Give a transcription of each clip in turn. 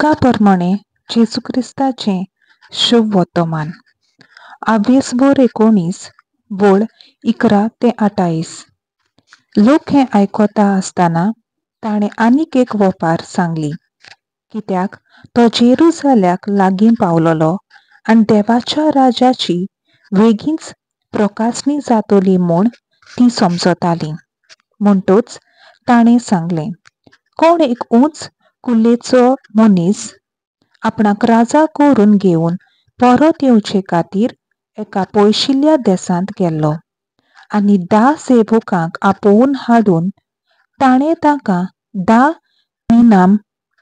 उदका प्रमाणे जेजू क्रिस्ताचें शुभ वर्तमान 22/19 बोड 11 ते 28. लोक हें आयकता आसतना ताणें आनीक एक वपार सांगली, कित्याक तो जेरुसल्याक लागीं पावलोलो आनी देवाच्या राजाची बेगीनच प्रकाशनी जातली म्हूण ती समजताली. म्हणटूच ताणें सांगलें, कोण एक उंच कुल्लेचो मनीस आपणाक राजा करून घेवन परत येवचे खातीर एका पयशिल्ल्या देशांत गेल्लो आनी 10 सेवकांक आपोवन हाडून ताणें तांकां 10 इनाम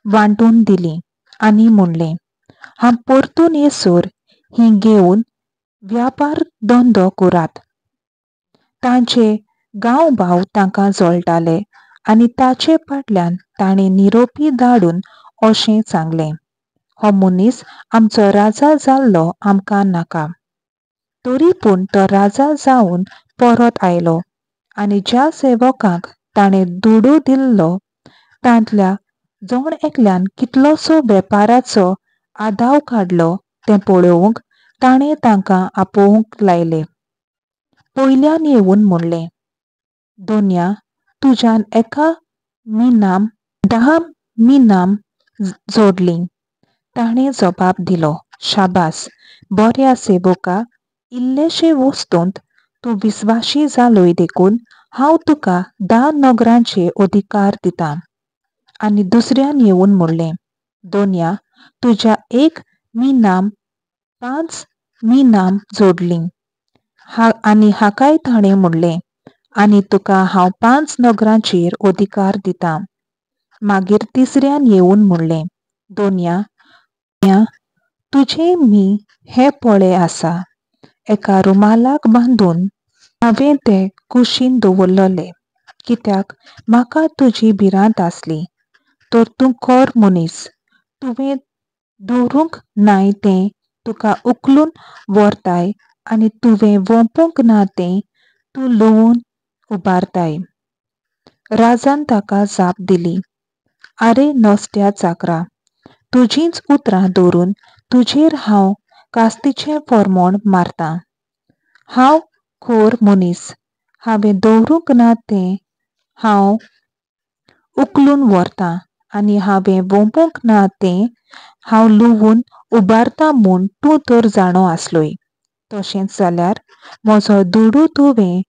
वांटून दिलीं आनी म्हणलें, हांव परतून येसर हीं घेवन व्यापार धंदो करात. तांचे गांवभाव तांकां जळटाले आनी ताचे फाटल्यान ताणें निरोपी धाडून अशें सांगलें, हो मनीस आमचो राजा जाल्लो आमकां नाका. तरी पूण तो राजा जावन परत आयलो आनी ज्या सेवकांक ताणें दुडू दिल्लो तांतल्या जण एकल्यान कितलोसो वेपाराचो आदाव काडलो तें पळोवंक ताणें तांकां आपोवंक लायले. पयल्यान येवन म्हणलें, दोनया तुज्यान एका मिनाम 10 मिनाम जोडलीं. ताणें जबाब दिलो, शाबास, बऱ्या सेवका, इल्लेशे वस्तूंत तूं विस्वासी जालोय देखून हांव तुका 10 नगरांचे अधिकार दितां. आनी दुसऱ्यान येवन म्हणलें, दोनया तुज्या एक मिनाम 5 मिनाम जोडलीं. आनी हाकाय ताणें म्हणलें, आनी तुका हांव 5 नगरांचेर अधिकार दितां. मागीर तिसऱ्यान येवन म्हणलें, दोनया तुजें हे पळे आसा. एका रुमालाक बांदून हांवें ते कुशीन दवरलेले, कित्याक म्हाका तुजी भिरांत आसली. तर तूं खोर मनीस, तुवें दवरूंक नाय तें तुका उखलून व्हरताय आनी तुवें वोंपूंक ना तें तूं लुवून उबारताय. राजान ताका जाप दिली, आरे नसत्या चाकरा, तुजींच उतरां धरून तुजेर हांव कास्तीचें फर्मोण मारतां. हांव खोर मनीस, हांवें दवरूंक ना तें हांव उखलून व्हरतां आनी हांवें वोंपूंक ना तें हांव लुवून उबारतां म्हूण तूं तर जाणो आसलोय. तशेंच जाल्यार म्हजो दुडू तुवें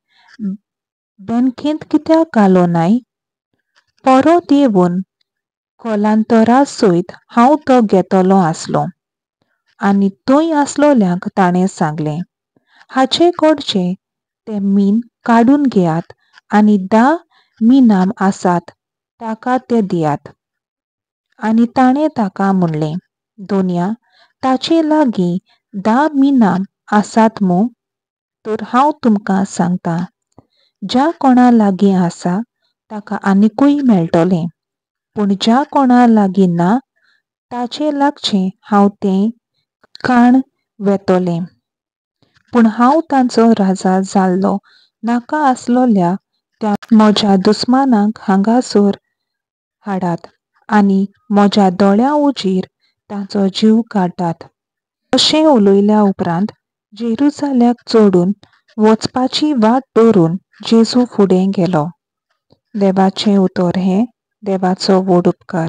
बेनकेंत कित्याक घालो नाय? परत येवन कोलांतरा सयत हांव तो घेतलो आसलो. आनी थंय आसलोल्यांक ताणें सांगलें, हाचे कडचे ते मीन काडून घेयात आनी 10 मिनाम आसात ताका ते दियात. आनी ताणें ताका म्हणलें, दोनया ताचे लागीं 10 मिनाम आसात मूं? तर हांव तुमकां सांगतां, ज्या कोणा लागीं आसा ताका आनिकूय मेळटलें, पूण ज्या कोणा लागीं ना ताचे लागचें हांव तें काण वेतोलें. पूण हांव तांचो राजा जाल्लो नाका आसलोल्या त्या म्हज्या दुस्मानांक हांगासर हाडात आनी म्हज्या दोळ्यां उजेर तांचो जीव काडटात. अशें उलयल्या उपरांत जेरुसल्याक चडून वचपाची वाट धरून जेजू फुडें गेलो. देवाचें उतर हें, देवाचो व्हड उपकार.